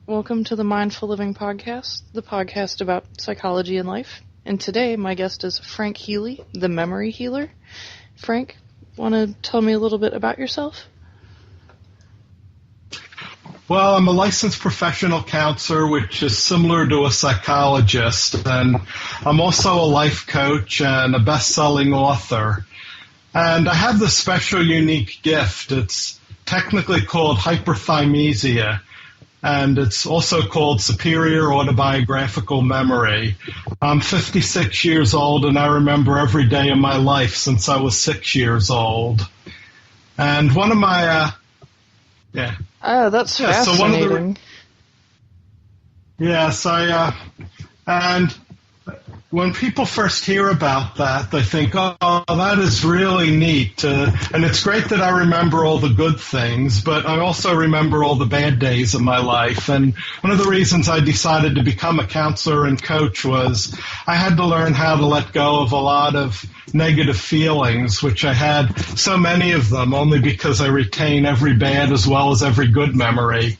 Welcome to the Mindful Living Podcast, the podcast about psychology and life. And today, my guest is Frank Healy, the memory healer. Frank, want to tell me a little bit about yourself? Well, I'm a licensed professional counselor, which is similar to a psychologist, and I'm also a life coach and a best-selling author. And I have this special, unique gift. It's technically called hyperthymesia, and it's also called superior autobiographical memory. I'm 56 years old, and I remember every day of my life since I was 6 years old. And one of my, Oh, that's fascinating. And when people first hear about that, they think, oh, that is really neat. And it's great that I remember all the good things, but I also remember all the bad days of my life. And one of the reasons I decided to become a counselor and coach was I had to learn how to let go of a lot of negative feelings, which I had so many of them only because I retain every bad as well as every good memory.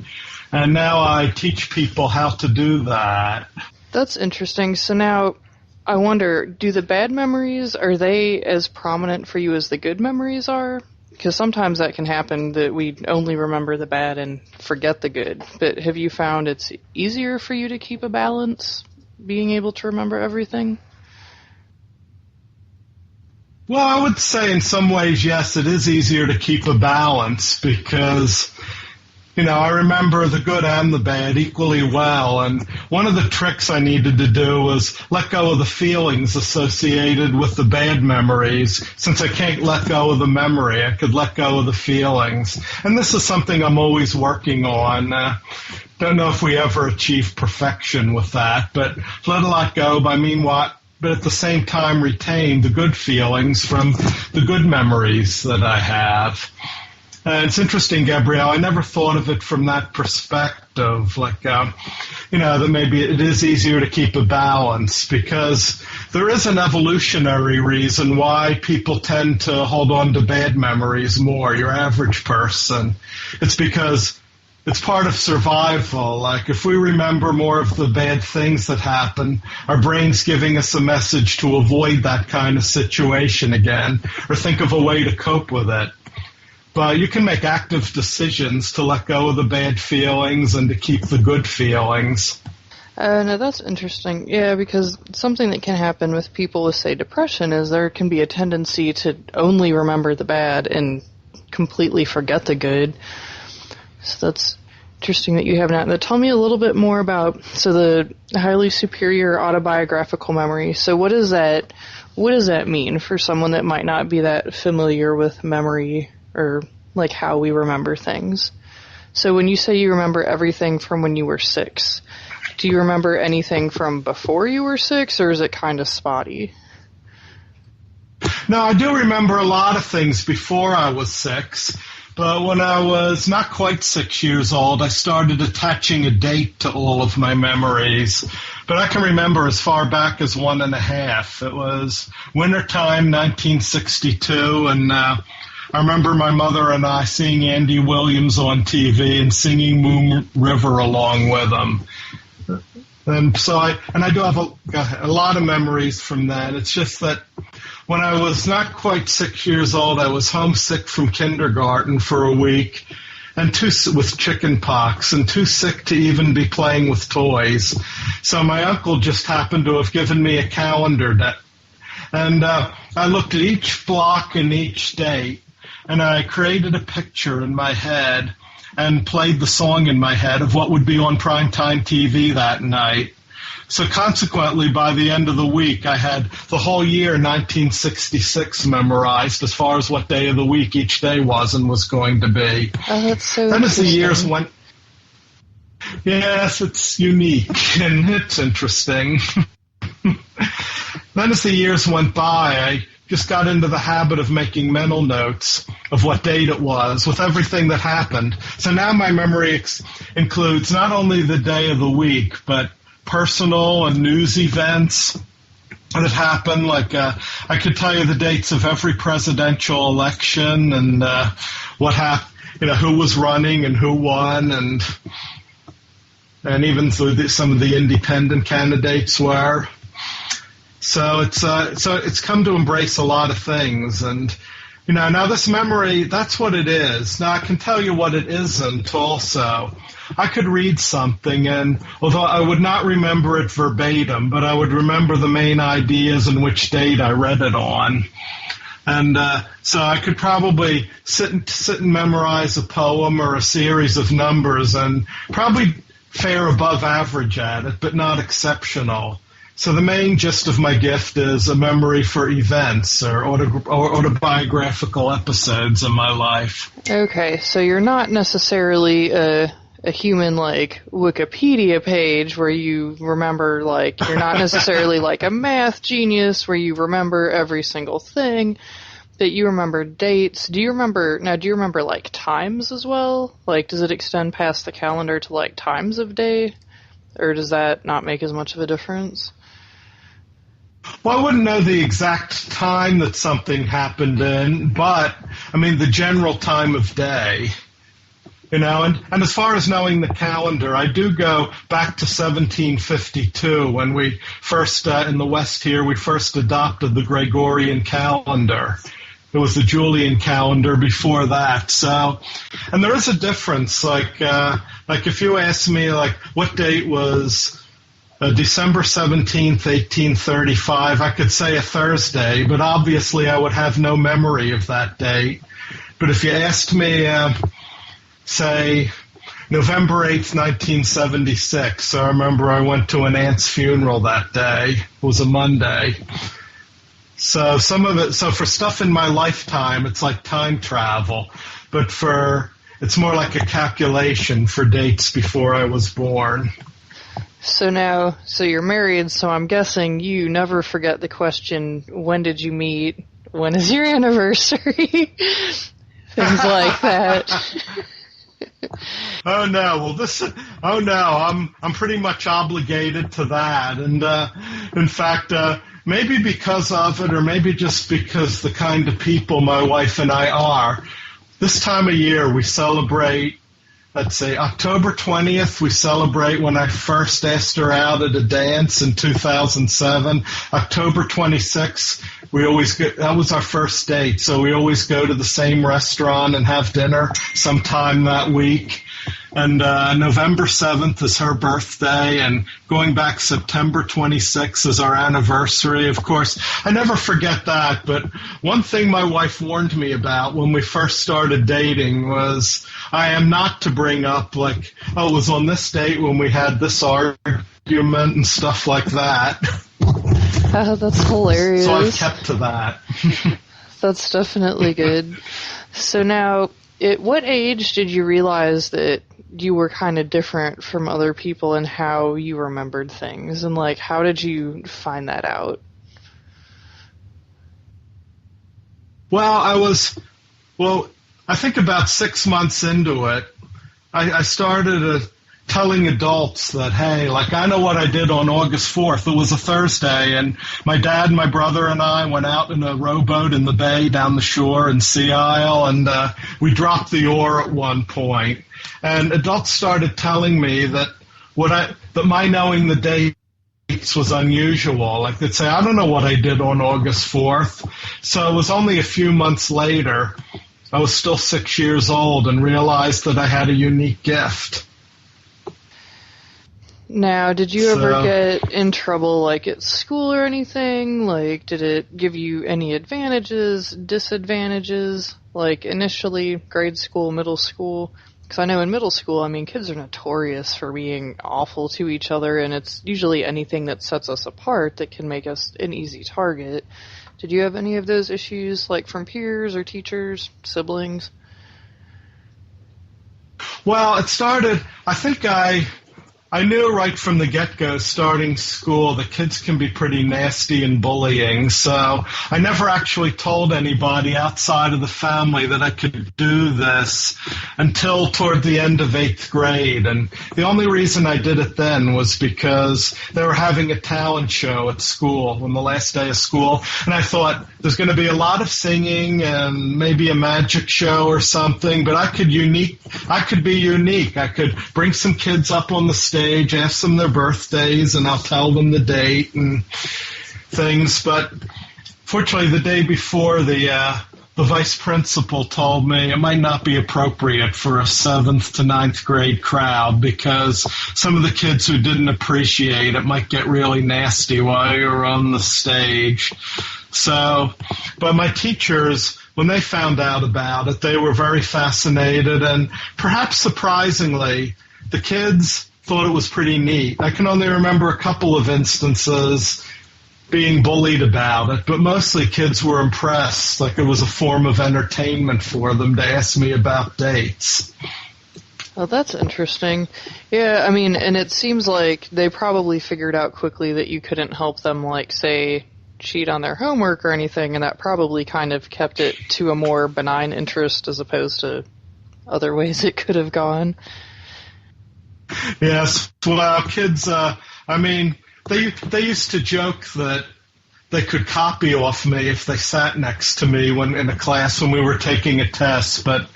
And now I teach people how to do that. That's interesting. So now, I wonder, do the bad memories, are they as prominent for you as the good memories are? Because sometimes that can happen, that we only remember the bad and forget the good. But have you found it's easier for you to keep a balance, being able to remember everything? Well, I would say in some ways, yes, it is easier to keep a balance because, I remember the good and the bad equally well. And one of the tricks I needed to do was let go of the feelings associated with the bad memories. Since I can't let go of the memory, I could let go of the feelings. And this is something I'm always working on. Don't know if we ever achieve perfection with that, but let a lot go, but at the same time retain the good feelings from the good memories that I have. It's interesting, Gabrielle, I never thought of it from that perspective, that maybe it is easier to keep a balance because there is an evolutionary reason why people tend to hold on to bad memories more, your average person. It's because it's part of survival. Like if we remember more of the bad things that happen, our brain's giving us a message to avoid that kind of situation again or think of a way to cope with it. But you can make active decisions to let go of the bad feelings and to keep the good feelings. No, that's interesting. Yeah, because something that can happen with people with, say, depression is there can be a tendency to only remember the bad and completely forget the good. So that's interesting that you have that. Now, tell me a little bit more about, the highly superior autobiographical memory. So what does that mean for someone that might not be that familiar with memory or like how we remember things? So when you say you remember everything from when you were 6, do you remember anything from before you were 6, or is it kind of spotty? No, I do remember a lot of things before I was 6, but when I was not quite 6 years old, I started attaching a date to all of my memories. But I can remember as far back as 1.5. It was wintertime, 1962, and I remember my mother and I seeing Andy Williams on TV and singing Moon River along with him. And so I do have a lot of memories from that. It's just that when I was not quite 6 years old, I was homesick from kindergarten for a week and with chicken pox and too sick to even be playing with toys. So my uncle just happened to have given me a calendar and I looked at each block and each date. And I created a picture in my head and played the song in my head of what would be on primetime TV that night. So consequently, by the end of the week, I had the whole year 1966 memorized as far as what day of the week each day was and was going to be. Oh, that's so Then as the years went, yes, it's unique and it's interesting. Then as the years went by, I just got into the habit of making mental notes of what date it was with everything that happened. So now my memory includes not only the day of the week, but personal and news events that happened. Like I could tell you the dates of every presidential election and what happened, who was running and who won, and and even some of the independent candidates were. So it's come to embrace a lot of things, and now this memory, that's what it is. Now I can tell you what it isn't also. I could read something, and although I would not remember it verbatim, but I would remember the main ideas and which date I read it on. And so I could probably sit and memorize a poem or a series of numbers and probably fare above average at it, but not exceptional. So the main gist of my gift is a memory for events or autobiographical episodes in my life. Okay, so you're not necessarily a human like Wikipedia page where you remember, like, you're not necessarily like a math genius where you remember every single thing, but you remember dates. Do you remember like times as well? Like, does it extend past the calendar to like times of day? Or does that not make as much of a difference? Well, I wouldn't know the exact time that something happened in, but, I mean, the general time of day, and as far as knowing the calendar, I do go back to 1752 when we first, in the West here, we first adopted the Gregorian calendar. It was the Julian calendar before that, so, and there is a difference, like if you ask me, like, what date was December 17th, 1835, I could say a Thursday, but obviously I would have no memory of that date. But if you asked me, say, November 8th, 1976, I remember I went to an aunt's funeral that day. It was a Monday. So for stuff in my lifetime, it's like time travel, but it's more like a calculation for dates before I was born. So you're married, so I'm guessing you never forget the question, when did you meet? When is your anniversary? Things like that. Oh no, I'm pretty much obligated to that. And in fact, maybe because of it, or maybe just because the kind of people my wife and I are, this time of year we celebrate, let's say October 20th, we celebrate when I first asked her out at a dance in 2007. October 26th, that was our first date, so we always go to the same restaurant and have dinner sometime that week. And November 7th is her birthday, and going back September 26th is our anniversary. Of course, I never forget that, but one thing my wife warned me about when we first started dating was I am not to bring up, like, it was on this date when we had this argument and stuff like that. Oh, that's hilarious. So I've kept to that. That's definitely good. So now, at what age did you realize that you were kind of different from other people in how you remembered things? And, like, how did you find that out? Well, I think about 6 months into it, I started telling adults that, hey, like, I know what I did on August 4th. It was a Thursday, and my dad, my brother, and I went out in a rowboat in the bay down the shore in Sea Isle, and we dropped the oar at one point. And adults started telling me that my knowing the dates was unusual. Like, they'd say, I don't know what I did on August 4th. So it was only a few months later, I was still 6 years old, and realized that I had a unique gift. Now, did you ever get in trouble, like, at school or anything? Like, did it give you any advantages, disadvantages? Like, initially, grade school, middle school? Because I know in middle school, I mean, kids are notorious for being awful to each other, and it's usually anything that sets us apart that can make us an easy target. Did you have any of those issues, like, from peers or teachers, siblings? Well, it started, I think I knew right from the get-go, starting school, that kids can be pretty nasty and bullying, so I never actually told anybody outside of the family that I could do this until toward the end of 8th grade, and the only reason I did it then was because they were having a talent show at school on the last day of school, and I thought, there's going to be a lot of singing and maybe a magic show or something, but I could be unique. I could bring some kids up on the stage stage, ask them their birthdays, and I'll tell them the date and things. But fortunately, the day before, the vice principal told me it might not be appropriate for a 7th to 9th grade crowd because some of the kids who didn't appreciate it might get really nasty while you're on the stage. So, but my teachers, when they found out about it, they were very fascinated, and perhaps surprisingly, the kids thought it was pretty neat. I can only remember a couple of instances being bullied about it, but mostly kids were impressed, like it was a form of entertainment for them to ask me about dates. Well, that's interesting. Yeah, I mean, and it seems like they probably figured out quickly that you couldn't help them, like, say, cheat on their homework or anything, and that probably kind of kept it to a more benign interest as opposed to other ways it could have gone. Yes, well, kids, They used to joke that they could copy off me if they sat next to me when in a class when we were taking a test, but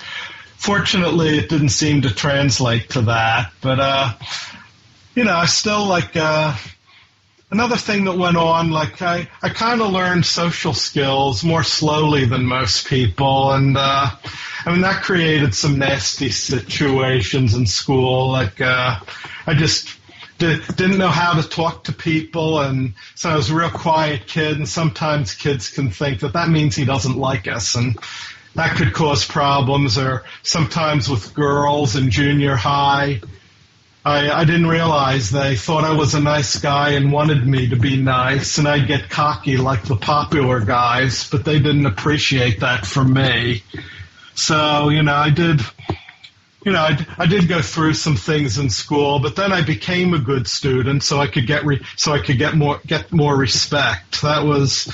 fortunately it didn't seem to translate to that. But, I still another thing that went on, I kind of learned social skills more slowly than most people, and that created some nasty situations in school. I just didn't know how to talk to people, and so I was a real quiet kid, and sometimes kids can think that means he doesn't like us, and that could cause problems. Or sometimes with girls in junior high, I didn't realize they thought I was a nice guy and wanted me to be nice, and I'd get cocky like the popular guys, but they didn't appreciate that from me. So, I did go through some things in school, but then I became a good student, so I could get more respect. That was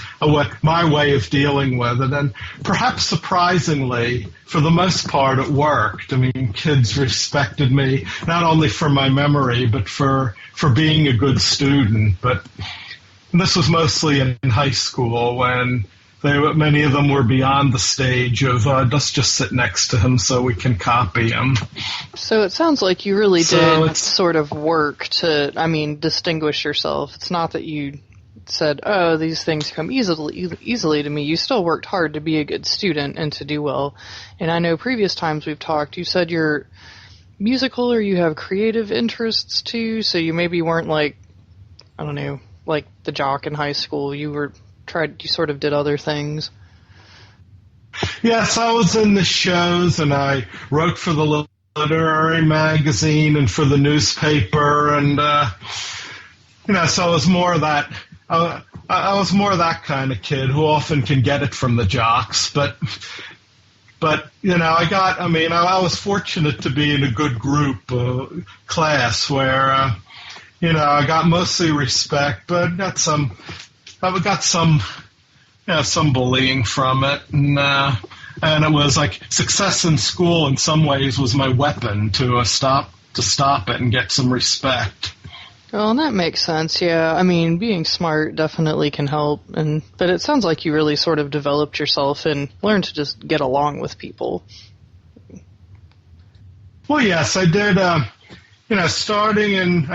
my way of dealing with it, and perhaps surprisingly, for the most part, it worked. I mean, kids respected me not only for my memory, but for being a good student. But this was mostly in high school when many of them were beyond the stage of let's just sit next to him so we can copy him. So it sounds like you really did sort of work to, distinguish yourself. It's not that you said, oh, these things come easily to me. You still worked hard to be a good student and to do well. And I know previous times we've talked, you said you're musical or you have creative interests too, so you maybe weren't like the jock in high school. You sort of did other things. Yes, I was in the shows, and I wrote for the literary magazine and for the newspaper, and so I was more of that. I was more of that kind of kid who often can get it from the jocks, but I was fortunate to be in a good group class where I got mostly respect, but I got some bullying from it, and it was like success in school in some ways was my weapon to stop it and get some respect. Well, and that makes sense, yeah. Being smart definitely can help, but it sounds like you really sort of developed yourself and learned to just get along with people. Well, yes, I did. I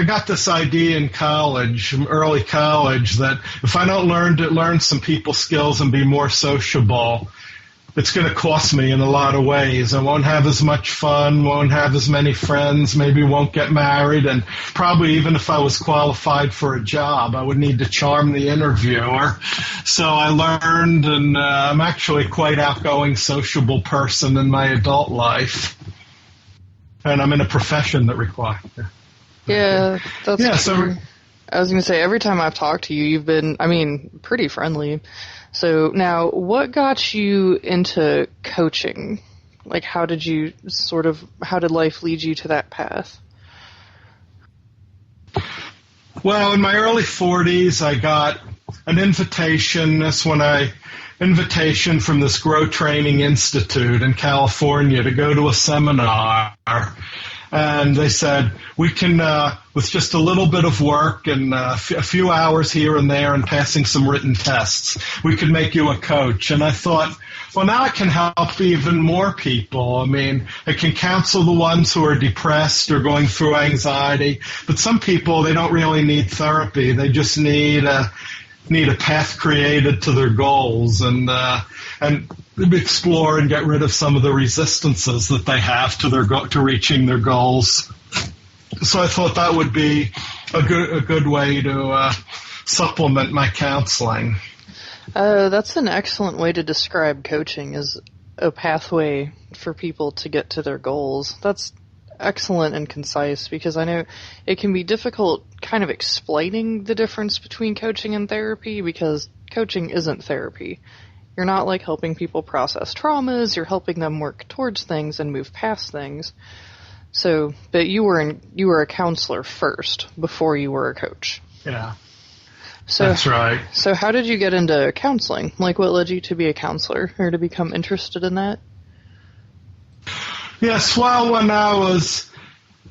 got this idea in early college, that if I don't learn some people skills and be more sociable, it's going to cost me in a lot of ways. I won't have as much fun, won't have as many friends, maybe won't get married, and probably even if I was qualified for a job, I would need to charm the interviewer. So I learned, and I'm actually quite outgoing, sociable person in my adult life. And I'm in a profession that requires it. Yeah, that's true. So I was going to say, every time I've talked to you, you've been, pretty friendly. So now, what got you into coaching? Like, how did life lead you to that path? Well, in my early 40s, I got an invitation. Invitation from this Grow Training Institute in California to go to a seminar. And they said, we can, with just a little bit of work and a few hours here and there and passing some written tests, we could make you a coach. And I thought, well, now I can help even more people. I mean, I can counsel the ones who are depressed or going through anxiety. But some people, they don't really need therapy. They just need a path created to their goals and explore and get rid of some of the resistances that they have to reaching their goals. So I thought that would be a good way to supplement my counseling. That's an excellent way to describe coaching, as a pathway for people to get to their goals. That's excellent and concise, because I know it can be difficult kind of explaining the difference between coaching and therapy, because coaching isn't therapy. You're not like helping people process traumas, you're helping them work towards things and move past things. So, but you were a counselor first before you were a coach. Yeah. So, that's right. So how did you get into counseling? Like, what led you to be a counselor or to become interested in that? Yes, well,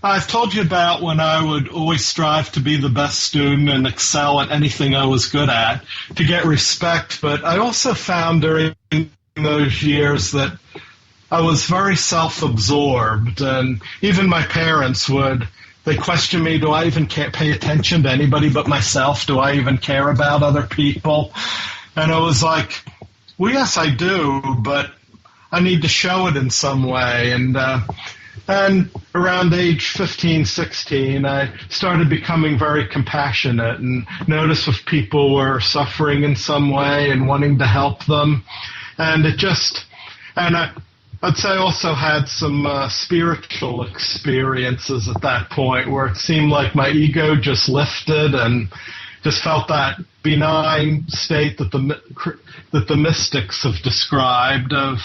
I've told you about when I would always strive to be the best student and excel at anything I was good at, to get respect. But I also found during those years that I was very self-absorbed, and even my parents they question me, do I even pay attention to anybody but myself? Do I even care about other people? And I was like, well, yes, I do, but I need to show it in some way. And around age 15, 16, I started becoming very compassionate and noticed if people were suffering in some way and wanting to help them. And I'd say I also had some spiritual experiences at that point where it seemed like my ego just lifted and just felt that benign state that the mystics have described, of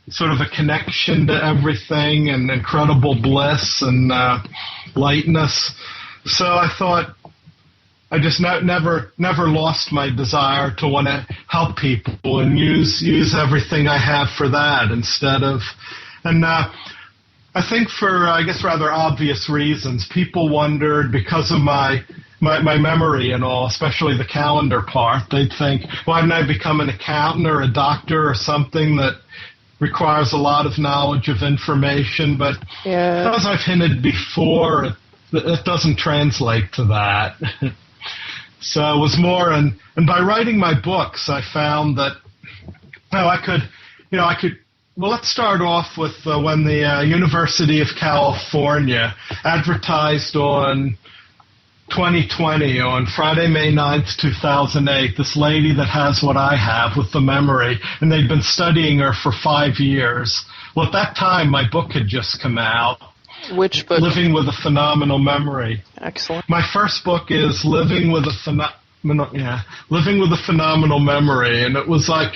sort of a connection to everything and incredible bliss and lightness. So I thought I just never lost my desire to want to help people and use everything I have for that instead of, and I think for, I guess, rather obvious reasons, people wondered, because of my memory and all, especially the calendar part, they'd think, why didn't I become an accountant or a doctor or something that requires a lot of knowledge of information? But as I've hinted before, it doesn't translate to that. So it was more, and by writing my books, I found that I could, well, let's start off with when the University of California advertised on 2020, on Friday, May 9th, 2008, this lady that has what I have with the memory, and they'd been studying her for 5 years. Well, at that time, my book had just come out. Which book? Living with a Phenomenal Memory. Excellent. My first book is Living with a Phenomenal Memory, and it was like,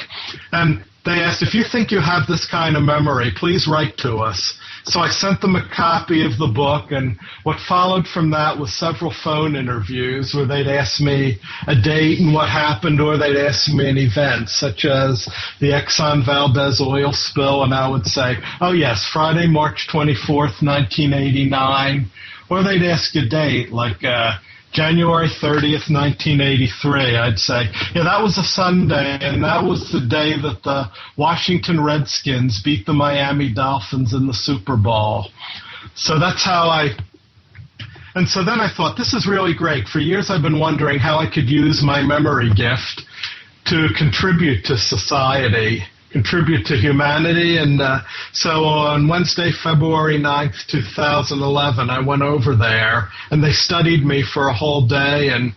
and they asked, if you think you have this kind of memory, please write to us. So I sent them a copy of the book, and what followed from that was several phone interviews where they'd ask me a date and what happened, or they'd ask me an event, such as the Exxon Valdez oil spill, and I would say, oh yes, Friday, March 24th, 1989, or they'd ask a date, like January 30th, 1983, I'd say, yeah, that was a Sunday, and that was the day that the Washington Redskins beat the Miami Dolphins in the Super Bowl. So that's how and so then I thought, this is really great. For years I've been wondering how I could use my memory gift to contribute to society, contribute to humanity. And so on Wednesday, February 9th, 2011, I went over there, and they studied me for a whole day. And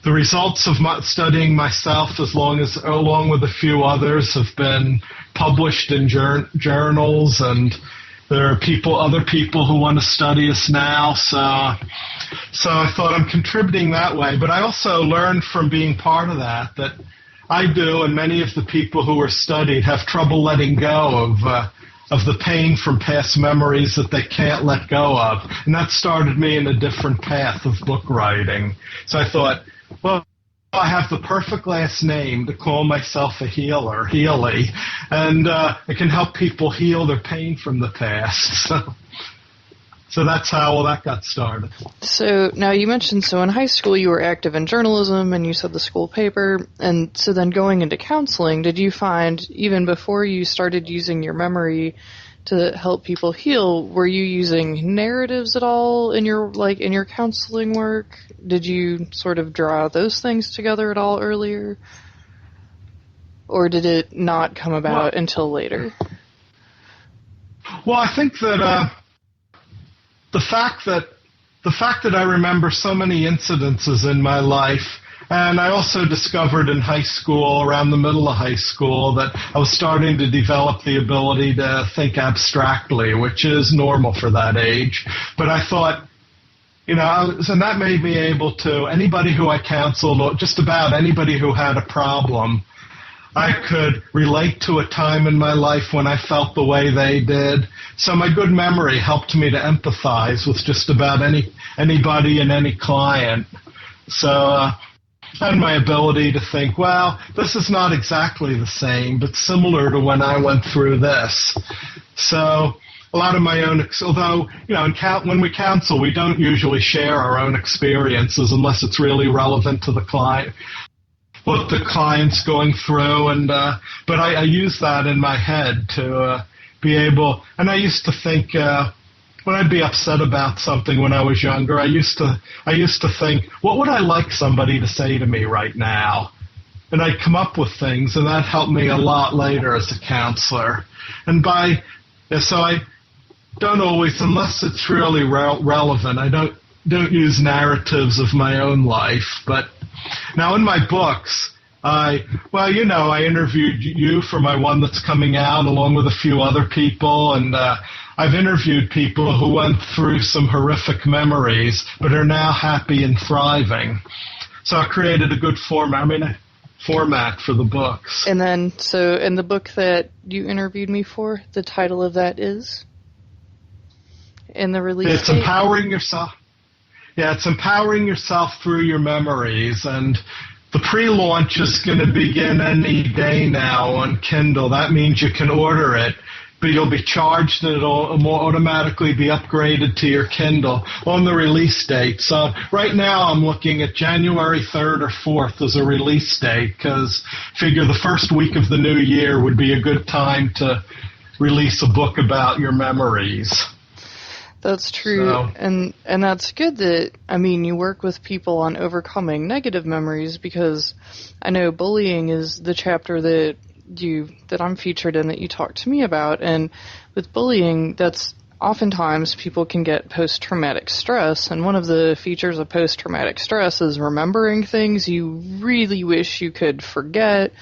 the results of studying myself, along with a few others, have been published in journals, and there are other people who want to study us now. So I thought I'm contributing that way. But I also learned from being part of that I do, and many of the people who were studied have trouble letting go of the pain from past memories that they can't let go of. And that started me in a different path of book writing. So I thought, well, I have the perfect last name to call myself a healer, Healy, and I can help people heal their pain from the past. So So that's how that got started. So now you mentioned, so in high school you were active in journalism and you said the school paper, and so then going into counseling, did you find, even before you started using your memory to help people heal, were you using narratives at all in your counseling work? Did you sort of draw those things together at all earlier? Or did it not come about until later? Well, I think that the fact that I remember so many incidences in my life, and I also discovered in high school, around the middle of high school, that I was starting to develop the ability to think abstractly, which is normal for that age. But I thought, and that made me able to, anybody who I counseled, or just about anybody who had a problem, I could relate to a time in my life when I felt the way they did. So my good memory helped me to empathize with just about anybody and any client. So and my ability to think, well, this is not exactly the same, but similar to when I went through this. So a lot of my own, although, when we counsel, we don't usually share our own experiences unless it's really relevant to the client, what the client's going through, and but I use that in my head to be able, and I used to think, when I'd be upset about something when I was younger, I used to think, what would I like somebody to say to me right now? And I'd come up with things, and that helped me a lot later as a counselor. And so I don't always, unless it's really relevant, I don't use narratives of my own life. But now in my books, I interviewed you for my one that's coming out, along with a few other people, and I've interviewed people who went through some horrific memories but are now happy and thriving. So I created a good format for the books. And then, so in the book that you interviewed me for, the title of that is? In the release It's Empowering Yourself. Yeah, it's Empowering Yourself Through Your Memories, and the pre-launch is going to begin any day now on Kindle. That means you can order it, but you'll be charged and it'll automatically be upgraded to your Kindle on the release date. So right now I'm looking at January 3rd or 4th as a release date, because I figure the first week of the new year would be a good time to release a book about your memories. That's true, So, and that's good that, you work with people on overcoming negative memories, because I know bullying is the chapter that I'm featured in that you talked to me about, and with bullying, that's oftentimes people can get post-traumatic stress, and one of the features of post-traumatic stress is remembering things you really wish you could forget,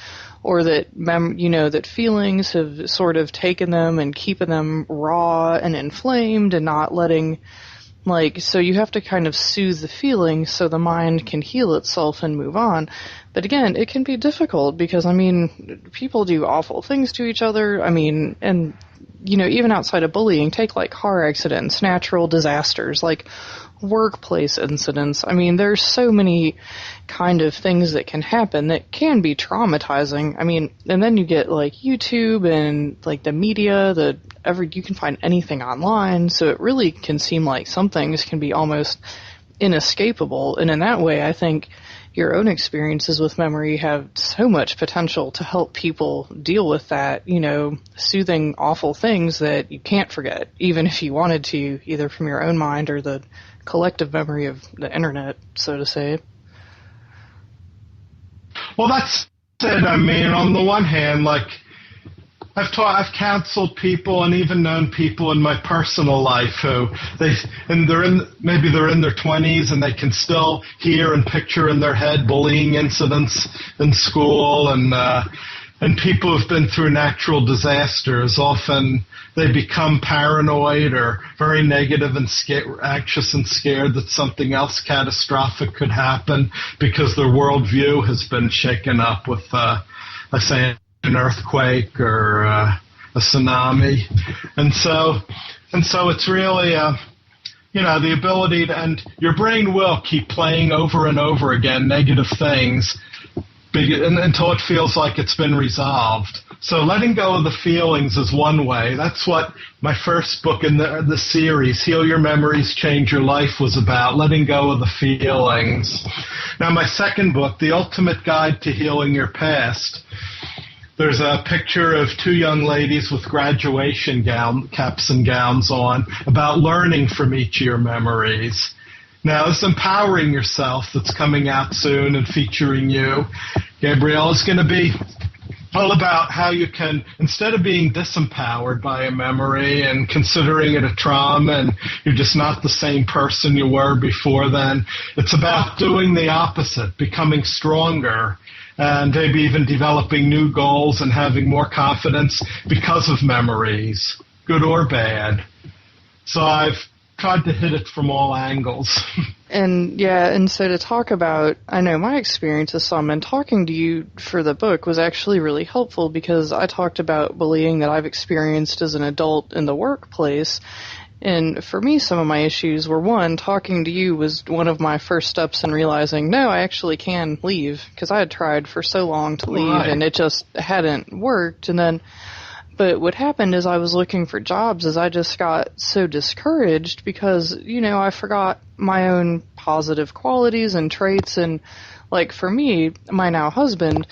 or that that feelings have sort of taken them and keeping them raw and inflamed and not letting, so you have to kind of soothe the feelings so the mind can heal itself and move on. But again, it can be difficult because, people do awful things to each other. And, even outside of bullying, take car accidents, natural disasters, workplace incidents. There's so many kind of things that can happen that can be traumatizing. And then you get YouTube and the media, you can find anything online, so it really can seem like some things can be almost inescapable. And in that way, I think your own experiences with memory have so much potential to help people deal with that, soothing awful things that you can't forget, even if you wanted to, either from your own mind or the collective memory of the internet, so to say. well, that's it. On the one hand, I've counseled people and even known people in my personal life who they're in their 20s and they can still hear and picture in their head bullying incidents in school, and people who've been through natural disasters. Often they become paranoid or very negative and anxious and scared that something else catastrophic could happen because their worldview has been shaken up with, let's say, an earthquake or a tsunami. And so it's really, the ability to, and your brain will keep playing over and over again negative things until it feels like it's been resolved. So letting go of the feelings is one way. That's what my first book in the series, Heal Your Memories, Change Your Life, was about, letting go of the feelings. Now, my second book, The Ultimate Guide to Healing Your Past, there's a picture of two young ladies with graduation caps and gowns on about learning from each of your memories. Now, this Empowering Yourself that's coming out soon and featuring you, Gabrielle, is going to be all about how you can, instead of being disempowered by a memory and considering it a trauma and you're just not the same person you were before then, it's about doing the opposite, becoming stronger and maybe even developing new goals and having more confidence because of memories, good or bad. So I've tried to hit it from all angles. And so to talk about, I know my experience with some, and talking to you for the book was actually really helpful because I talked about bullying that I've experienced as an adult in the workplace. And for me, some of my issues were, one, talking to you was one of my first steps in realizing, no, I actually can leave, because I had tried for so long to leave, and it just hadn't worked. And then, but what happened is I was looking for jobs as I just got so discouraged because, you know, I forgot my own positive qualities and traits. And like for me, my now husband,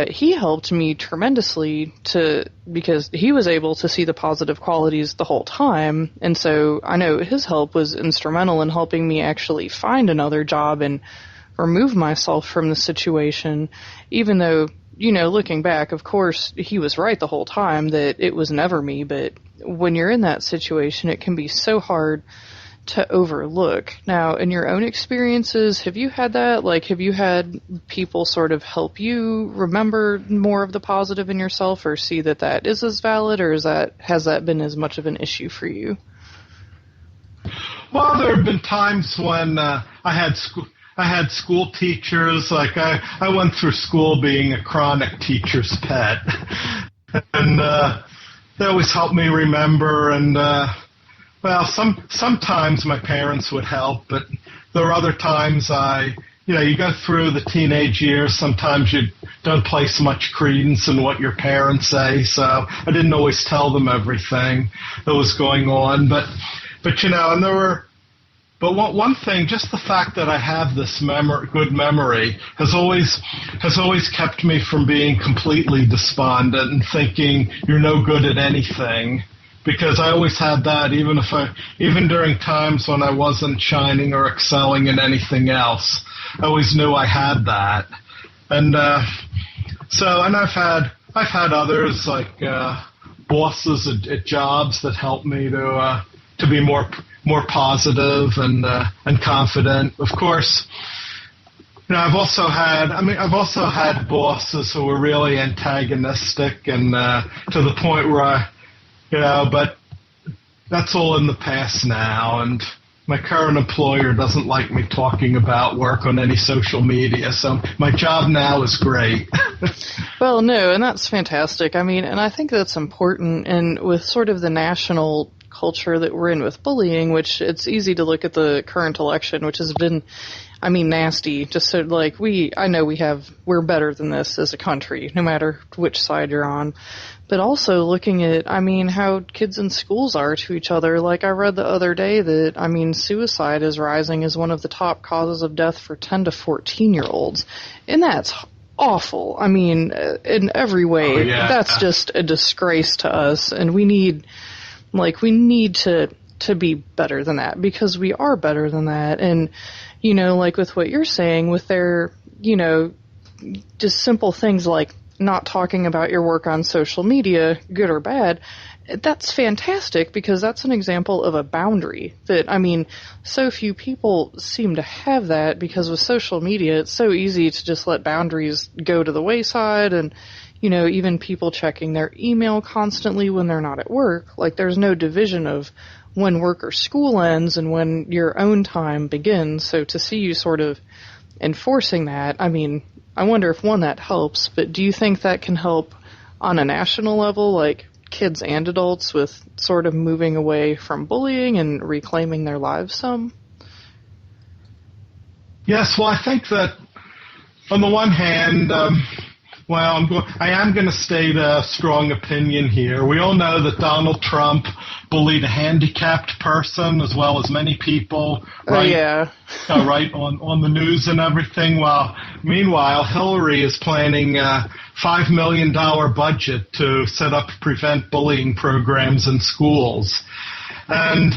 he helped me tremendously because he was able to see the positive qualities the whole time. And so I know his help was instrumental in helping me actually find another job and remove myself from the situation, even though, you know, looking back, of course, he was right the whole time that it was never me. But when you're in that situation, it can be so hard to overlook. Now, in your own experiences, have you had that? Like, have you had people sort of help you remember more of the positive in yourself or see that that is as valid, or has that been as much of an issue for you? Well, there have been times when I had school teachers, like I went through school being a chronic teacher's pet. And they always helped me remember, and well, sometimes my parents would help, but there were other times you go through the teenage years, sometimes you don't place much credence in what your parents say, so I didn't always tell them everything that was going on, but you know, and there were, but one thing, just the fact that I have this good memory has always kept me from being completely despondent and thinking you're no good at anything. Because I always had that, even during times when I wasn't shining or excelling in anything else, I always knew I had that. And and I've had others like bosses at jobs that helped me to be more positive and confident. Of course, you know, I've also had bosses who were really antagonistic and to the point where but that's all in the past now, and my current employer doesn't like me talking about work on any social media, so my job now is great. Well, no, and that's fantastic. I mean, and I think that's important, and with sort of the national culture that we're in with bullying, which it's easy to look at the current election, which has been, I mean, nasty, just so, like, I know we're better than this as a country, no matter which side you're on. But also looking at, I mean, how kids in schools are to each other. Like I read the other day that, I mean, suicide is rising as one of the top causes of death for 10 to 14-year-olds. And that's awful. I mean, in every way, That's just a disgrace to us. And we need to be better than that, because we are better than that. And, you know, like with what you're saying with their, you know, just simple things like not talking about your work on social media, good or bad, that's fantastic, because that's an example of a boundary that, I mean, so few people seem to have that, because with social media, it's so easy to just let boundaries go to the wayside. And, you know, even people checking their email constantly when they're not at work, like there's no division of when work or school ends and when your own time begins. So to see you sort of enforcing that, I mean, I wonder if, one, that helps, but do you think that can help on a national level, like kids and adults, with sort of moving away from bullying and reclaiming their lives some? Yes, well, I think that on the one hand, Well, I am going to state a strong opinion here. We all know that Donald Trump bullied a handicapped person as well as many people, right? Oh, yeah. Right on the news and everything. Well, meanwhile, Hillary is planning a $5 million budget to set up prevent bullying programs in schools. And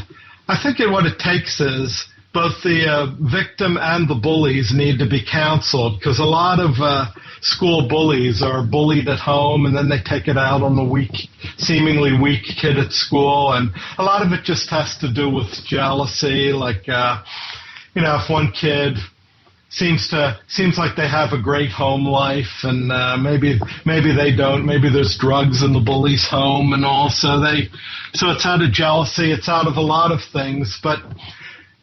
I think what it takes is both the victim and the bullies need to be counseled, because a lot of school bullies are bullied at home and then they take it out on the seemingly weak kid at school, and a lot of it just has to do with jealousy. Like, if one kid seems like they have a great home life, and maybe they don't. Maybe there's drugs in the bully's home, and so it's out of jealousy. It's out of a lot of things, but.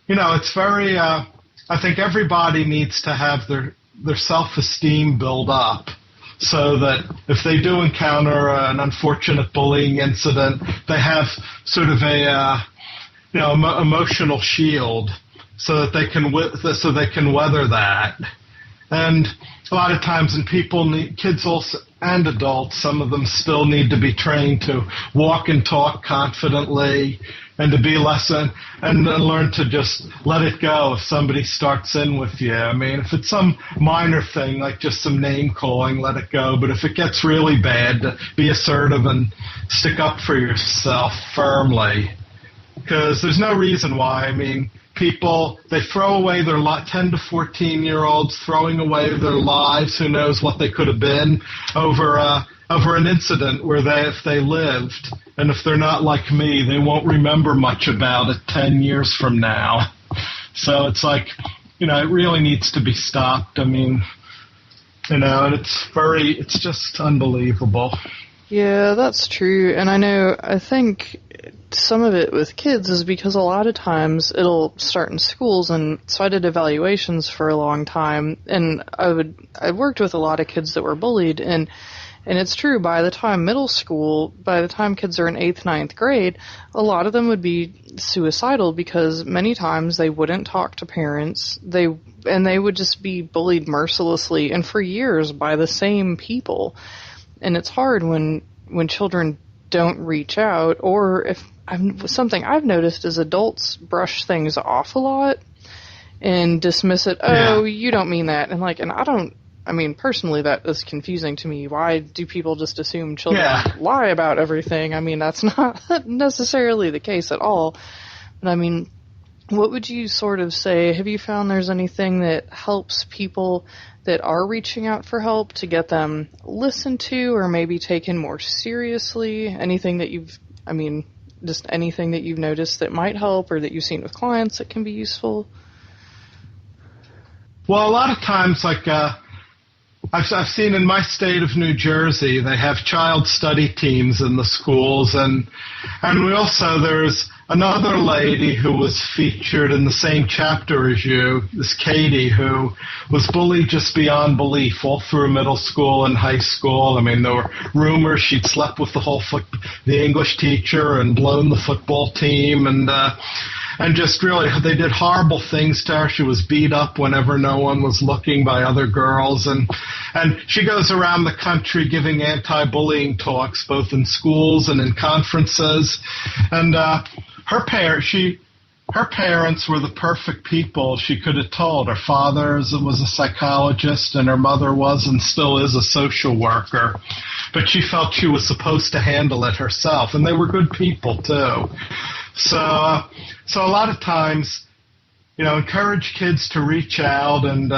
It's very, I think everybody needs to have their self-esteem build up so that if they do encounter an unfortunate bullying incident, they have sort of a, emotional shield so that they can weather that. And a lot of times kids also, and adults, some of them still need to be trained to walk and talk confidently, and to be and learn to just let it go if somebody starts in with you. I mean, if it's some minor thing, like just some name calling, let it go. But if it gets really bad, be assertive and stick up for yourself firmly. Because there's no reason why. I mean, people, they throw away their 10 to 14-year-olds throwing away their lives, who knows what they could have been, over an incident where if they lived, and if they're not like me, they won't remember much about it 10 years from now. So it's like, it really needs to be stopped. I mean, and it's just unbelievable. Yeah, that's true. And I think some of it with kids is because a lot of times it'll start in schools, and so I did evaluations for a long time, and I worked with a lot of kids that were bullied, and it's true, by the time kids are in 8th, 9th grade, a lot of them would be suicidal because many times they wouldn't talk to parents, they would just be bullied mercilessly and for years by the same people. And it's hard when children don't reach out, or something I've noticed is adults brush things off a lot and dismiss it. Oh, you don't mean that. And personally, that is confusing to me. Why do people just assume children lie about everything? I mean, that's not necessarily the case at all. But I mean, what would you sort of say? Have you found there's anything that helps people that are reaching out for help to get them listened to or maybe taken more seriously? Anything that just anything that you've noticed that might help, or that you've seen with clients that can be useful? Well, a lot of times, I've seen in my state of New Jersey, they have child study teams in the schools, and there's another lady who was featured in the same chapter as you, this Katie, who was bullied just beyond belief all through middle school and high school. I mean, there were rumors she'd slept with the English teacher and blown the football team, and just really, they did horrible things to her. She was beat up whenever no one was looking by other girls. And she goes around the country giving anti-bullying talks, both in schools and in conferences. And her parents were the perfect people she could have told. Her father was a psychologist, and her mother was and still is a social worker. But she felt she was supposed to handle it herself. And they were good people, too. So a lot of times, encourage kids to reach out and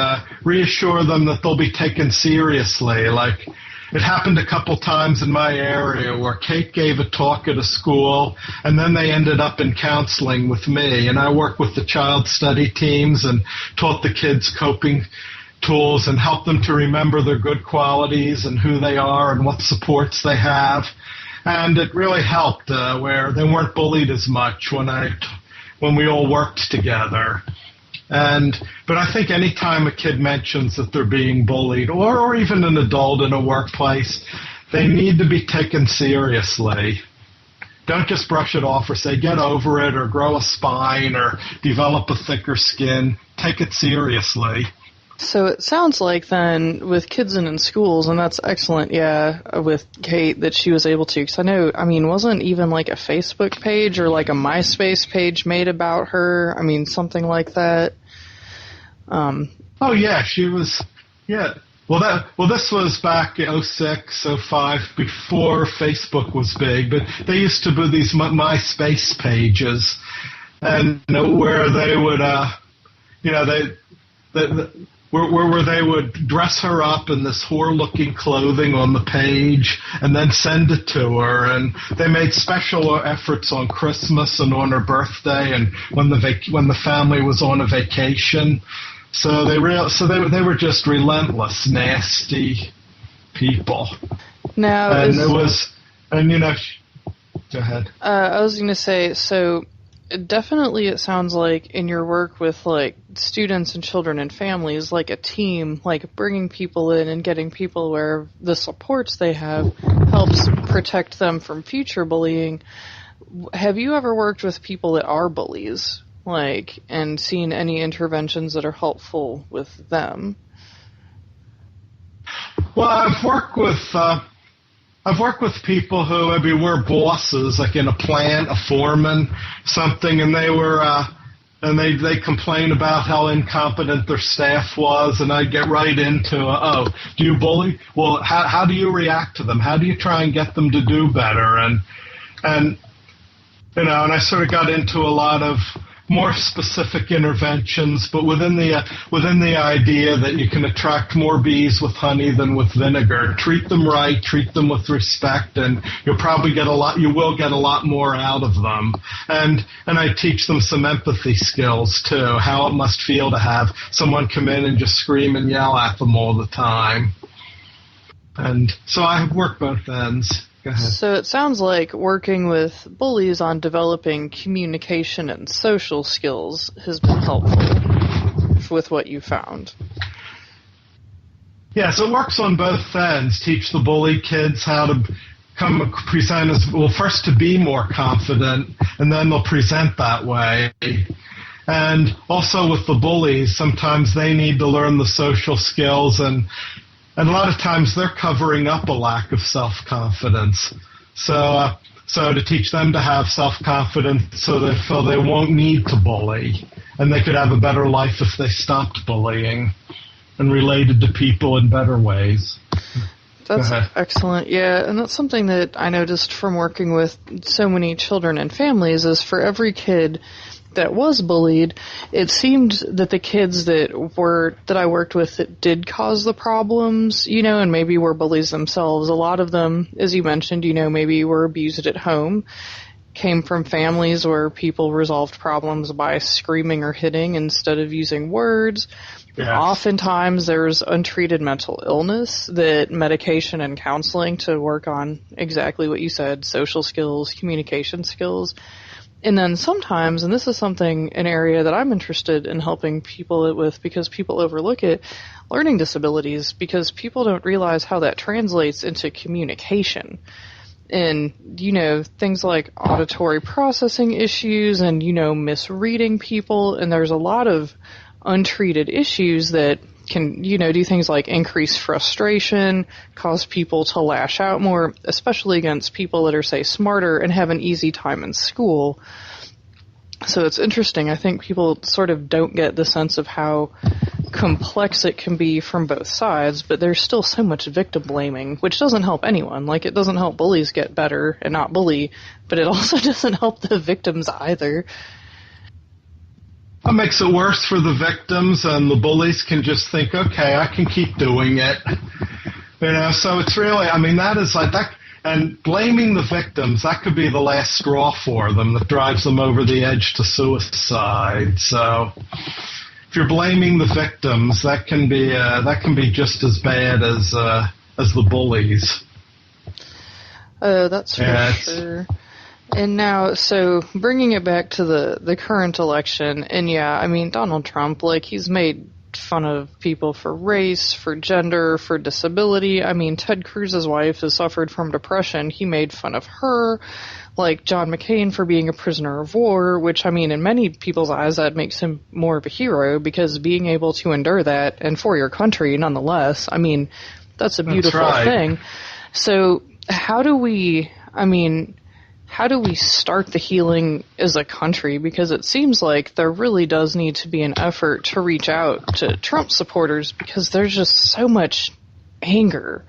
reassure them that they'll be taken seriously. Like, it happened a couple times in my area where Kate gave a talk at a school, and then they ended up in counseling with me. And I work with the child study teams and taught the kids coping tools and helped them to remember their good qualities and who they are and what supports they have. And it really helped where they weren't bullied as much when we all worked together. But I think any time a kid mentions that they're being bullied, or even an adult in a workplace, they need to be taken seriously. Don't just brush it off or say, get over it, or grow a spine, or develop a thicker skin. Take it seriously. So it sounds like then with kids in schools, and that's excellent, yeah, with Kate that she was able to, because I know, I mean, wasn't even like a Facebook page or like a MySpace page made about her? I mean, something like that. Oh yeah, she was, yeah. Well, this was back in 06, 05, before Facebook was big, but they used to do these MySpace pages, and where they would, where they would dress her up in this whore-looking clothing on the page and then send it to her. And they made special efforts on Christmas and on her birthday and when the family was on a vacation. So they were just relentless, nasty people. Now, and go ahead. I was going to say, so definitely it sounds like in your work with like students and children and families, like a team, like bringing people in and getting people where the supports they have helps protect them from future bullying. Have you ever worked with people that are bullies, like, and seen any interventions that are helpful with them? Well, I've worked with people who maybe were bosses, like in a plant, a foreman, something, and they were, and they complain about how incompetent their staff was, and I'd get right into, do you bully? Well, how do you react to them? How do you try and get them to do better? And I sort of got into a lot of more specific interventions, but within the idea that you can attract more bees with honey than with vinegar. Treat them right, treat them with respect, and you will get a lot more out of them. And I teach them some empathy skills too, how it must feel to have someone come in and just scream and yell at them all the time. And so I work both ends. So it sounds like working with bullies on developing communication and social skills has been helpful with what you found. Yeah, so it works on both ends. Teach the bully kids how to present as, well, first to be more confident, and then they'll present that way. And also with the bullies, sometimes they need to learn the social skills, and a lot of times they're covering up a lack of self-confidence. So to teach them to have self-confidence so they feel they won't need to bully, and they could have a better life if they stopped bullying and related to people in better ways. That's excellent, yeah, and that's something that I noticed from working with so many children and families is for every kid that was bullied, it seemed that the kids that I worked with that did cause the problems, and maybe were bullies themselves, a lot of them, as you mentioned, maybe were abused at home, came from families where people resolved problems by screaming or hitting instead of using words. Yes. Oftentimes there's untreated mental illness that medication and counseling to work on exactly what you said, social skills, communication skills. And then sometimes, and this is an area that I'm interested in helping people with because people overlook it, learning disabilities, because people don't realize how that translates into communication. And, things like auditory processing issues and, misreading people. And there's a lot of untreated issues that can, do things like increase frustration, cause people to lash out more, especially against people that are, say, smarter and have an easy time in school. So it's interesting. I think people sort of don't get the sense of how complex it can be from both sides, but there's still so much victim blaming, which doesn't help anyone. Like, it doesn't help bullies get better and not bully, but it also doesn't help the victims either. That makes it worse for the victims, and the bullies can just think, okay, I can keep doing it. So it's really, that is like that, and blaming the victims, that could be the last straw for them that drives them over the edge to suicide. So if you're blaming the victims, that can be just as bad as the bullies. That's for sure. And now, so bringing it back to the current election, and Donald Trump, he's made fun of people for race, for gender, for disability. I mean, Ted Cruz's wife has suffered from depression. He made fun of her. Like John McCain for being a prisoner of war, which, I mean, in many people's eyes, that makes him more of a hero, because being able to endure that, and for your country, nonetheless, I mean, that's a beautiful thing. So how do we start the healing as a country? Because it seems like there really does need to be an effort to reach out to Trump supporters, because there's just so much anger.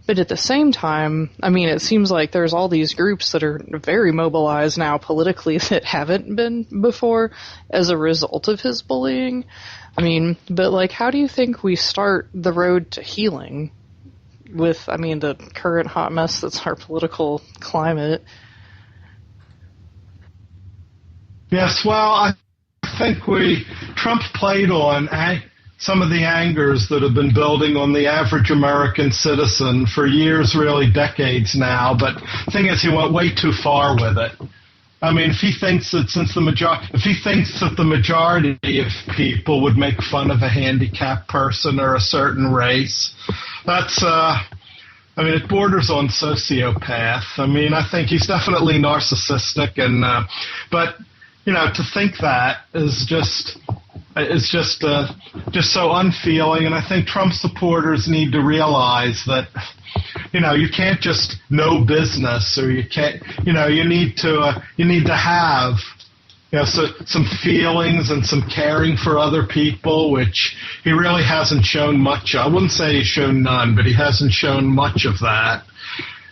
But at the same time, I mean, it seems like there's all these groups that are very mobilized now politically that haven't been before as a result of his bullying. I mean, but like, how do you think we start the road to healing with, I mean, the current hot mess that's our political climate? Yes, well, I think Trump played on some of the angers that have been building on the average American citizen for years, really decades now. But the thing is, he went way too far with it. I mean, if he thinks that the majority of people would make fun of a handicapped person or a certain race, that's, I mean, it borders on sociopath. I mean, I think he's definitely narcissistic, and but you know, to think that is just so unfeeling. And I think Trump supporters need to realize that, you know, you can't just know business, or you can't, you know, you need to have, you know, some feelings and some caring for other people, which he really hasn't shown much of. I wouldn't say he's shown none, but he hasn't shown much of that.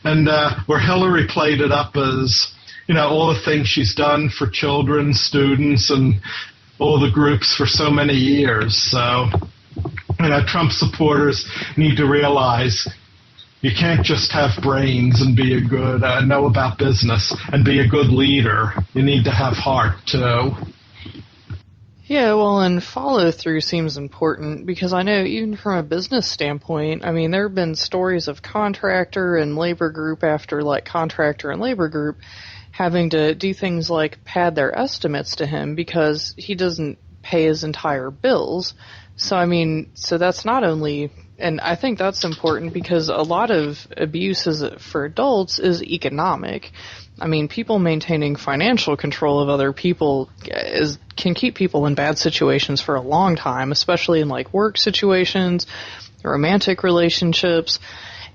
And where Hillary played it up as, you know, all the things she's done for children, students, and all the groups for so many years. So, you know, Trump supporters need to realize you can't just have brains and be a good, know about business and be a good leader. You need to have heart, too. Yeah, well, and follow-through seems important, because I know even from a business standpoint, I mean, there have been stories of contractor and labor group after, like, contractor and labor group having to do things like pad their estimates to him because he doesn't pay his entire bills. So, I mean, so that's not only, and I think that's important because a lot of abuse for adults is economic. I mean, people maintaining financial control of other people can keep people in bad situations for a long time, especially in like work situations, romantic relationships.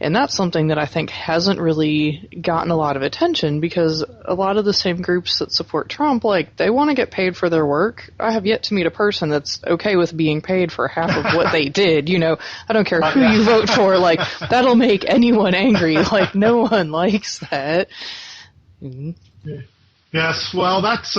And that's something that I think hasn't really gotten a lot of attention, because a lot of the same groups that support Trump, like, they want to get paid for their work. I have yet to meet a person that's okay with being paid for half of what they did. You know, I don't care who you vote for. Like, that'll make anyone angry. Like, no one likes that. Mm-hmm. Yes, well, that's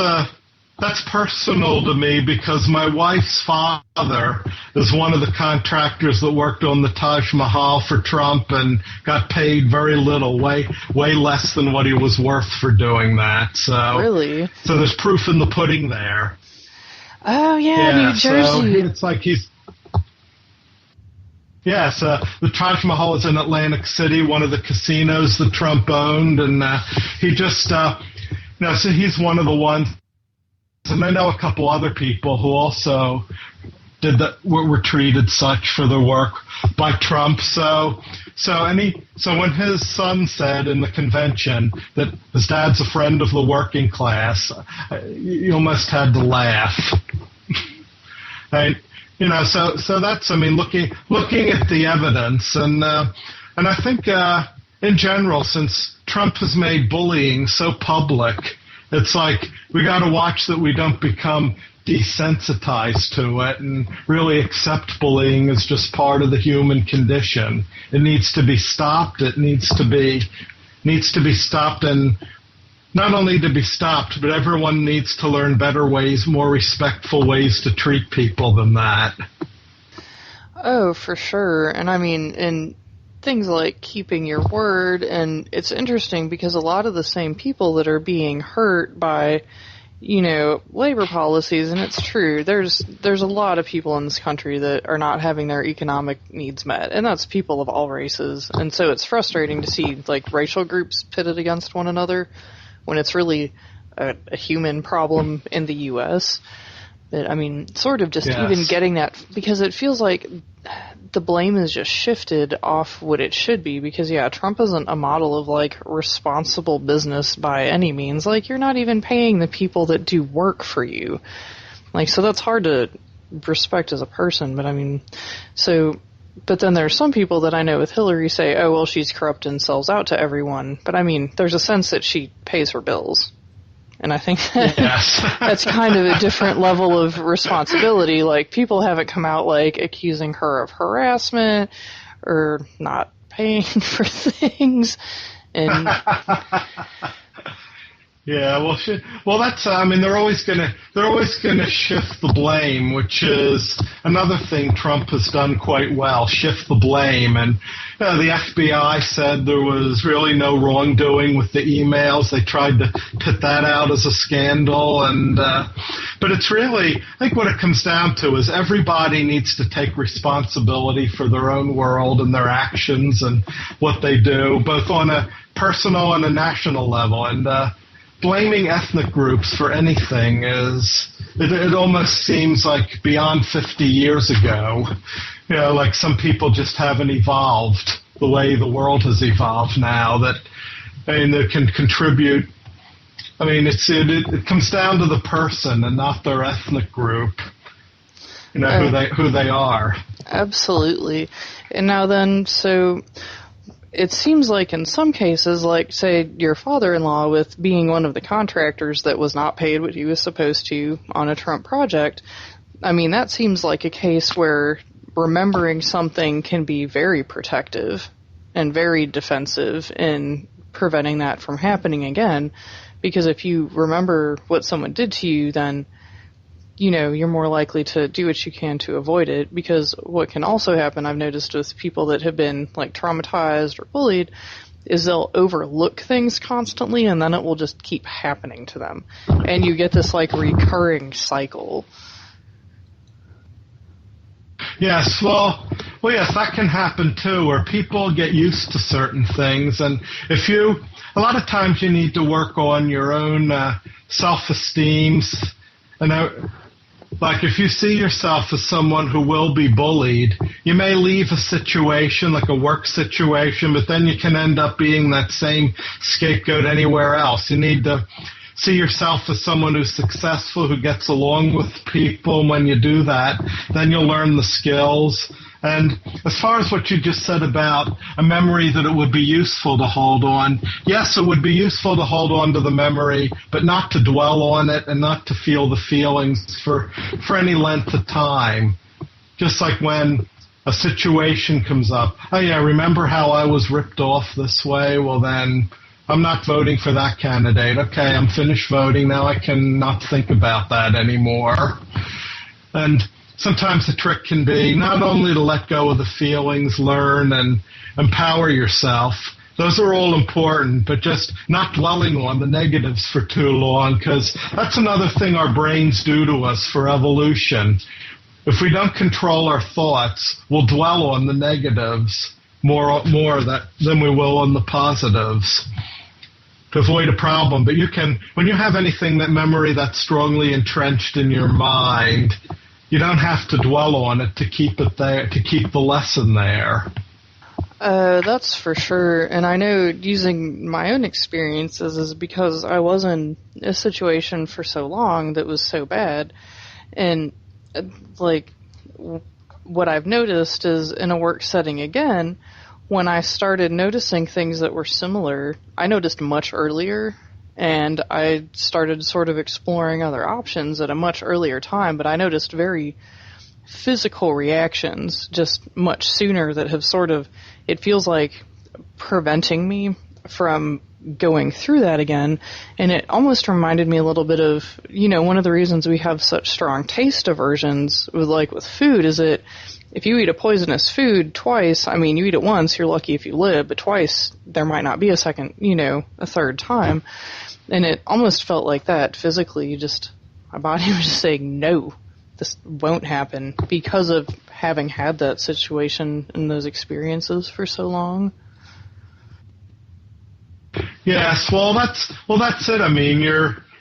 personal to me, because my wife's father is one of the contractors that worked on the Taj Mahal for Trump and got paid very little, way less than what he was worth for doing that. So, really? So there's proof in the pudding there. Oh, yeah, New Jersey. So it's like Yes, the Taj Mahal is in Atlantic City, one of the casinos that Trump owned, and he just, so he's one of the ones. And I know a couple other people who also were treated such for their work by Trump. So when his son said in the convention that his dad's a friend of the working class, you almost had to laugh. Right? You know, so that's, I mean, looking at the evidence, and I think in general, since Trump has made bullying so public, it's like we got to watch that we don't become desensitized to it and really accept bullying as just part of the human condition. It needs to be stopped. It needs to be stopped, and not only to be stopped, but everyone needs to learn better ways, more respectful ways to treat people than that. Oh, for sure. And I mean, in things like keeping your word, and it's interesting because a lot of the same people that are being hurt by, you know, labor policies, and it's true, there's a lot of people in this country that are not having their economic needs met, and that's people of all races, and so it's frustrating to see, like, racial groups pitted against one another when it's really a human problem in the U.S., But, I mean, sort of just Yes. even getting that, because it feels like the blame is just shifted off what it should be, because, yeah, Trump isn't a model of, like, responsible business by any means. Like, you're not even paying the people that do work for you. Like, so that's hard to respect as a person, but I mean, so, but then there's some people that I know with Hillary say, oh, well, she's corrupt and sells out to everyone. But I mean, there's a sense that she pays her bills. And I think Yes. that's kind of a different level of responsibility. Like, people haven't come out, like, accusing her of harassment or not paying for things. And yeah, well, that's. I mean, they're always gonna shift the blame, which is another thing Trump has done quite well. Shift the blame, and the FBI said there was really no wrongdoing with the emails. They tried to put that out as a scandal, and but it's really, I think what it comes down to is everybody needs to take responsibility for their own world and their actions and what they do, both on a personal and a national level, and. Blaming ethnic groups for anything it almost seems like beyond 50 years ago. You know, like some people just haven't evolved the way the world has evolved now, that, I mean, they can contribute. I mean, it comes down to the person and not their ethnic group, you know, who they are. Absolutely. And now then, so it seems like in some cases, like, say, your father-in-law with being one of the contractors that was not paid what he was supposed to on a Trump project, I mean, that seems like a case where remembering something can be very protective and very defensive in preventing that from happening again, because if you remember what someone did to you, then, you know, you're more likely to do what you can to avoid it, because what can also happen, I've noticed with people that have been, like, traumatized or bullied, is they'll overlook things constantly, and then it will just keep happening to them. And you get this, like, recurring cycle. Yes, well, yes, that can happen too, where people get used to certain things, and a lot of times you need to work on your own self-esteem, and like, if you see yourself as someone who will be bullied, you may leave a situation, like a work situation, but then you can end up being that same scapegoat anywhere else. You need to see yourself as someone who's successful, who gets along with people. When you do that, then you'll learn the skills. And as far as what you just said about a memory that it would be useful to hold on, yes, it would be useful to hold on to the memory, but not to dwell on it and not to feel the feelings for any length of time. Just like when a situation comes up, oh yeah, remember how I was ripped off this way? Well then, I'm not voting for that candidate. Okay, I'm finished voting. Now I can not think about that anymore. And sometimes the trick can be not only to let go of the feelings, learn and empower yourself. Those are all important, but just not dwelling on the negatives for too long, because that's another thing our brains do to us for evolution. If we don't control our thoughts, we'll dwell on the negatives more than we will on the positives to avoid a problem. But you can, when you have anything, that memory that's strongly entrenched in your mind, you don't have to dwell on it to keep it there, to keep the lesson there. That's for sure. And I know, using my own experiences, is because I was in a situation for so long that was so bad. And, like, what I've noticed is in a work setting again, when I started noticing things that were similar, I noticed much earlier. And I started sort of exploring other options at a much earlier time, but I noticed very physical reactions just much sooner that have sort of, it feels like, preventing me from going through that again. And it almost reminded me a little bit of, you know, one of the reasons we have such strong taste aversions with food is that if you eat a poisonous food twice, I mean, you eat it once, you're lucky if you live, but twice, there might not be a second, you know, a third time. And it almost felt like that physically, my body was just saying, no, this won't happen, because of having had that situation and those experiences for so long. Yes, well, that's it. I mean,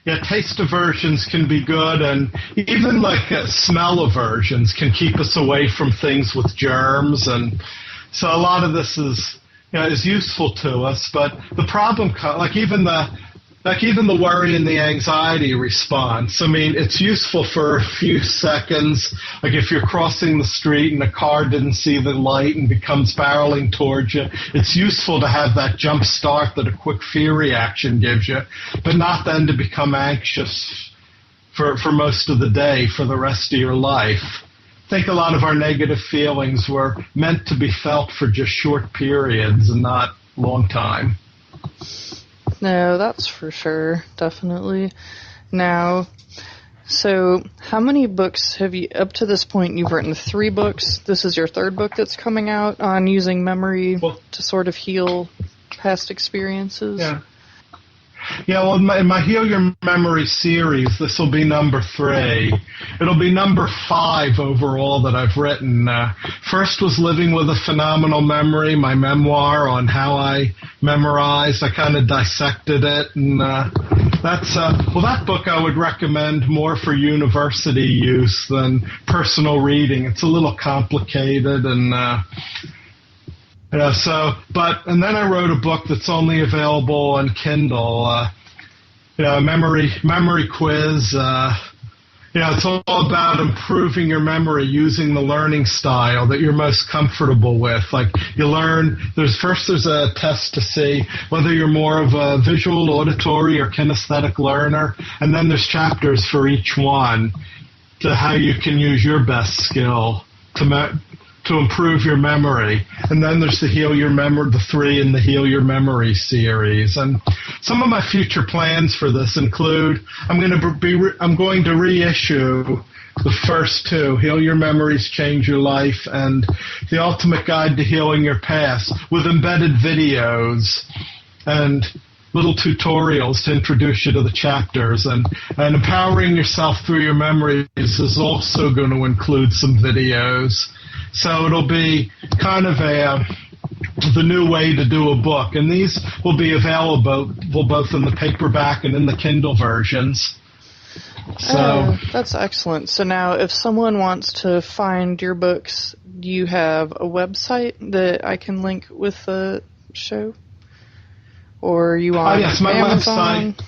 Yeah, taste aversions can be good, and even like smell aversions can keep us away from things with germs, and so a lot of this is useful to us. But the problem, like even the worry and the anxiety response, I mean, it's useful for a few seconds. Like if you're crossing the street and a car didn't see the light and becomes barreling towards you, it's useful to have that jump start that a quick fear reaction gives you, but not then to become anxious for most of the day, for the rest of your life. I think a lot of our negative feelings were meant to be felt for just short periods and not long time. No, that's for sure, definitely. Now, so how many books have you, up to this point, you've written 3 books. This is your 3rd book that's coming out on using memory to sort of heal past experiences? Yeah. Yeah, well, in my Heal Your Memory series, this will be number 3. It'll be number 5 overall that I've written. First was Living with a Phenomenal Memory, my memoir on how I memorized. I kind of dissected it, and that book I would recommend more for university use than personal reading. It's a little complicated, and and then I wrote a book that's only available on Kindle, a memory quiz. It's all about improving your memory using the learning style that you're most comfortable with. Like you learn, there's a test to see whether you're more of a visual, auditory, or kinesthetic learner, and then there's chapters for each one to how you can use your best skill to improve your memory. And then there's the 3 in the Heal Your Memory series. And some of my future plans for this include I'm going to reissue the first 2, Heal Your Memories, Change Your Life, and The Ultimate Guide to Healing Your Past, with embedded videos and little tutorials to introduce you to the chapters. And Empowering Yourself Through Your Memories is also going to include some videos. So it'll be kind of the new way to do a book. And these will be available both in the paperback and in the Kindle versions. So that's excellent. So now if someone wants to find your books, do you have a website that I can link with the show? Or are you on yes, my Amazon? website.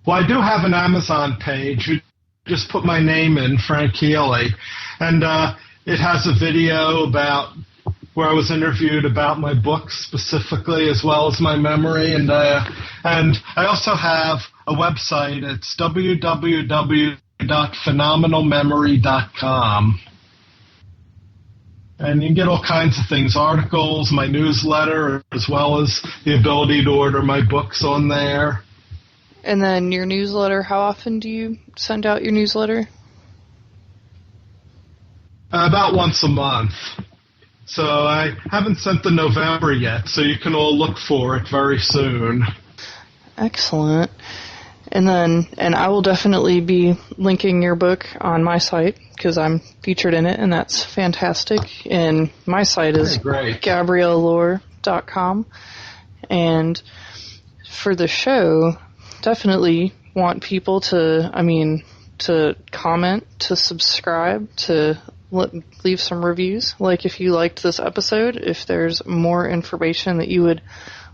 Well, I do have an Amazon page. You just put my name in, Frank Healy, and it has a video about where I was interviewed about my book specifically, as well as my memory, and I also have a website. It's www.phenomenalmemory.com. And you can get all kinds of things, articles, my newsletter, as well as the ability to order my books on there. And then your newsletter, how often do you send out your newsletter? About once a month. So I haven't sent the November yet, so you can all look for it very soon. Excellent. And I will definitely be linking your book on my site, because I'm featured in it, and that's fantastic. And my site is GabrielleLoehr.com. And for the show, definitely want people to comment, to subscribe, to leave some reviews. Like if you liked this episode, if there's more information that you would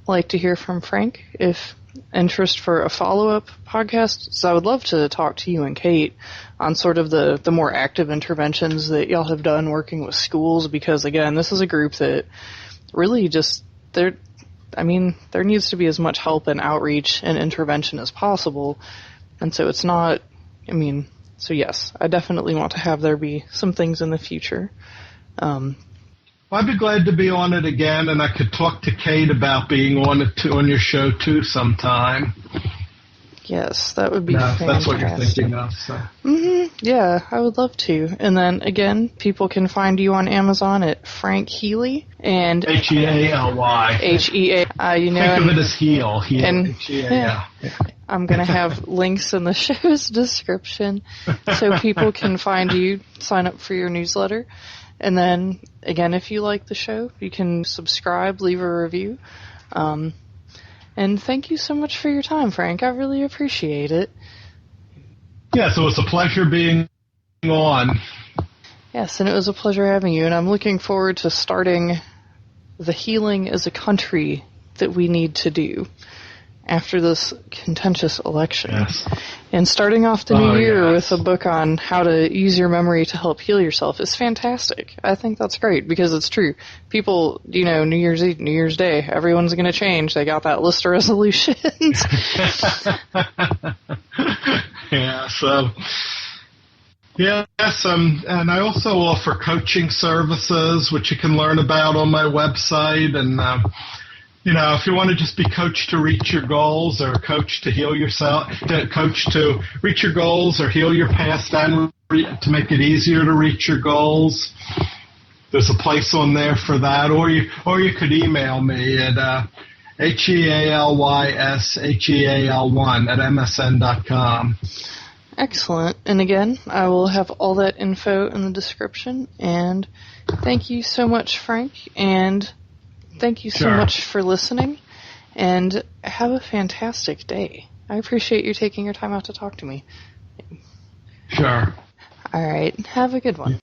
like to hear from Frank, if interest for a follow-up podcast, so I would love to talk to you and Kate on sort of the more active interventions that y'all have done working with schools, because again, this is a group that really just, there needs to be as much help and outreach and intervention as possible, and so it's not, so yes, I definitely want to have there be some things in the future. I'd be glad to be on it again, and I could talk to Kate about being on your show too sometime. Yes, that would be fantastic. That's what you're thinking of. So. Yeah, I would love to. And then again, people can find you on Amazon at Frank Healy and Healy. Think of it as heal. And H-E-A-L. yeah. I'm going to have links in the show's description so people can find you, sign up for your newsletter. And then, again, if you like the show, you can subscribe, leave a review. And thank you so much for your time, Frank. I really appreciate it. Yes, it was a pleasure being on. Yes, and it was a pleasure having you, and I'm looking forward to starting the healing as a country that we need to do after this contentious election. Yes. And starting off the new year with a book on how to use your memory to help heal yourself is fantastic. I think that's great, because it's true. People, New Year's Eve, New Year's Day, everyone's going to change. They got that list of resolutions. Yeah, so... Yes, and I also offer coaching services, which you can learn about on my website. And, if you want to just be coached to reach your goals, or coached to heal yourself, coached to reach your goals or heal your past and to make it easier to reach your goals, there's a place on there for that. Or you could email me at healysheal1@msn.com. Excellent. And again, I will have all that info in the description. And thank you so much, Frank. And thank you so much for listening. And have a fantastic day. I appreciate you taking your time out to talk to me. Sure. All right. Have a good one.